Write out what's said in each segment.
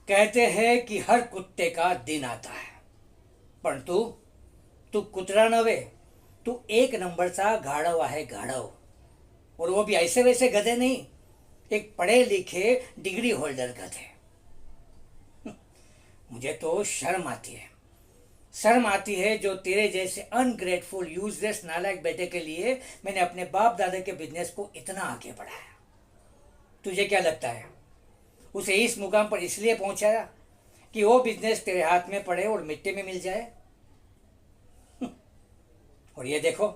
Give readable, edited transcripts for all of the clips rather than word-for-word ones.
कहते हैं कि हर कुत्ते का दिन आता है, पण तू तू कुतरा नव्हे, तू एक नंबरचा गाढव आहे, गाढव. और वो भी ऐसे वैसे गधे नहीं, एक पढ़े लिखे डिग्री होल्डर गधे. मुझे तो शर्म आती है. शर्म आती है जो तेरे जैसे अनग्रेटफुल यूजलेस नालायक बेटे के लिए मैंने अपने बाप दादा के बिजनेस को इतना आगे बढ़ाया. तुझे क्या लगता है उसे इस मुकाम पर इसलिए पहुंचाया कि वो बिजनेस तेरे हाथ में पड़े और मिट्टी में मिल जाए? और ये देखो,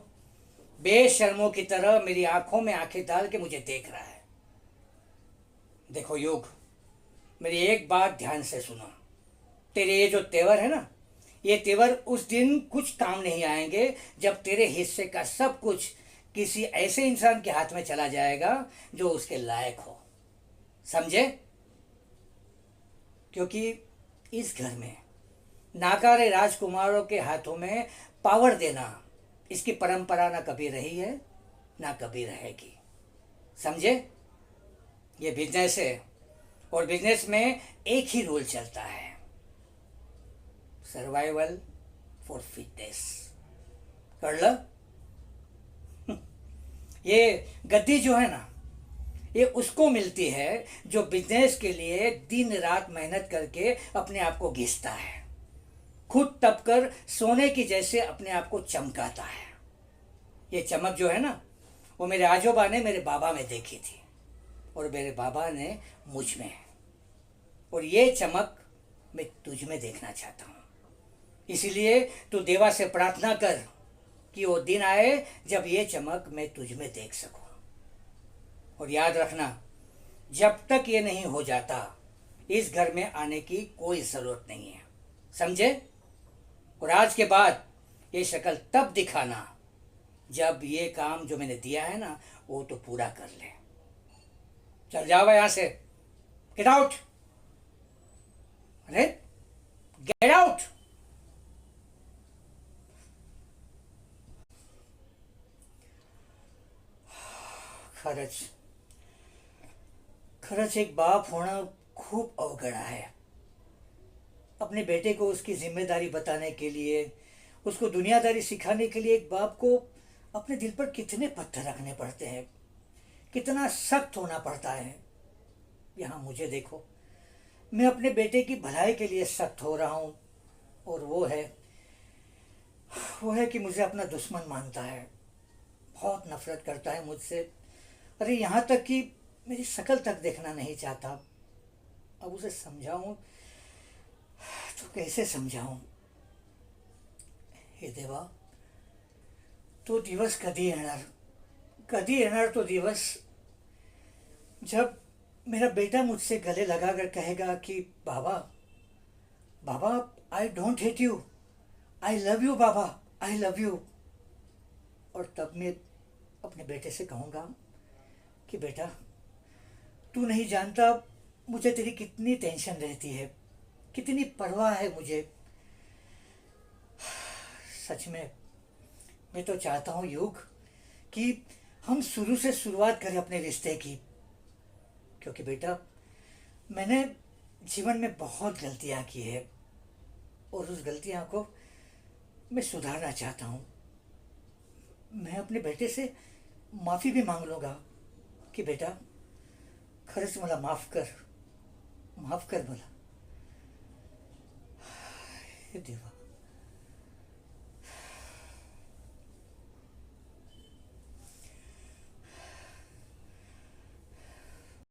बेशर्मों की तरह मेरी आंखों में आंखें डाल के मुझे देख रहा है. देखो योग, मेरी एक बात ध्यान से सुनो. तेरे ये जो तेवर है ना, ये तेवर उस दिन कुछ काम नहीं आएंगे जब तेरे हिस्से का सब कुछ किसी ऐसे इंसान के हाथ में चला जाएगा जो उसके लायक हो. समझे? क्योंकि इस घर में नाकारे राजकुमारों के हाथों में पावर देना, इसकी परंपरा ना कभी रही है ना कभी रहेगी. समझे? ये बिजनेस है और बिजनेस में एक ही रूल चलता है, सर्वाइवल फॉर फिटनेस. कर लो. ये गद्दी जो है ना, ये उसको मिलती है जो बिजनेस के लिए दिन रात मेहनत करके अपने आप को घिसता है, खुद तप कर सोने की जैसे अपने आप को चमकाता है. ये चमक जो है ना, वो मेरे आजोबा ने मेरे बाबा में देखी थी और मेरे बाबा ने मुझ में. और ये चमक मैं तुझ में देखना चाहता हूँ. इसीलिए तू देवा से प्रार्थना कर कि वो दिन आए जब ये चमक मैं तुझ में देख सकूं. और याद रखना, जब तक ये नहीं हो जाता इस घर में आने की कोई ज़रूरत नहीं है. समझे? और आज के बाद ये शक्ल तब दिखाना जब ये काम जो मैंने दिया है ना वो तो पूरा कर ले. चल जाओ यहाँ से. Get out. अरे गेट आउट. खरंच खरंच एक बाप होना खूब अवगढ़ है. अपने बेटे को उसकी जिम्मेदारी बताने के लिए, उसको दुनियादारी सिखाने के लिए एक बाप को अपने दिल पर कितने पत्थर रखने पड़ते हैं, कितना सख्त होना पड़ता है. यहाँ मुझे देखो, मैं अपने बेटे की भलाई के लिए सख्त हो रहा हूँ और वो है कि मुझे अपना दुश्मन मानता है, बहुत नफरत करता है मुझसे. अरे यहाँ तक कि मेरी शक्ल तक देखना नहीं चाहता. अब उसे समझाऊं तो कैसे समझाऊं? हे देवा, तो दिवस कधी येणार तो दिवस जब मेरा बेटा मुझसे गले लगाकर कहेगा कि बाबा, बाबा, I don't hate you, I love you बाबा, आई लव यू. और तब मैं अपने बेटे से कहूँगा कि बेटा, तू नहीं जानता मुझे तेरी कितनी टेंशन रहती है, कितनी परवाह है मुझे. सच में मैं तो चाहता हूँ युग कि हम शुरू से शुरुआत करें अपने रिश्ते की. क्योंकि बेटा, मैंने जीवन में बहुत गलतियाँ की है और उस गलतियाँ को मैं सुधारना चाहता हूँ. मैं अपने बेटे से माफ़ी भी मांग लूँगा कि बेटा, खरंच मला माफ़ कर मला. हे देवा.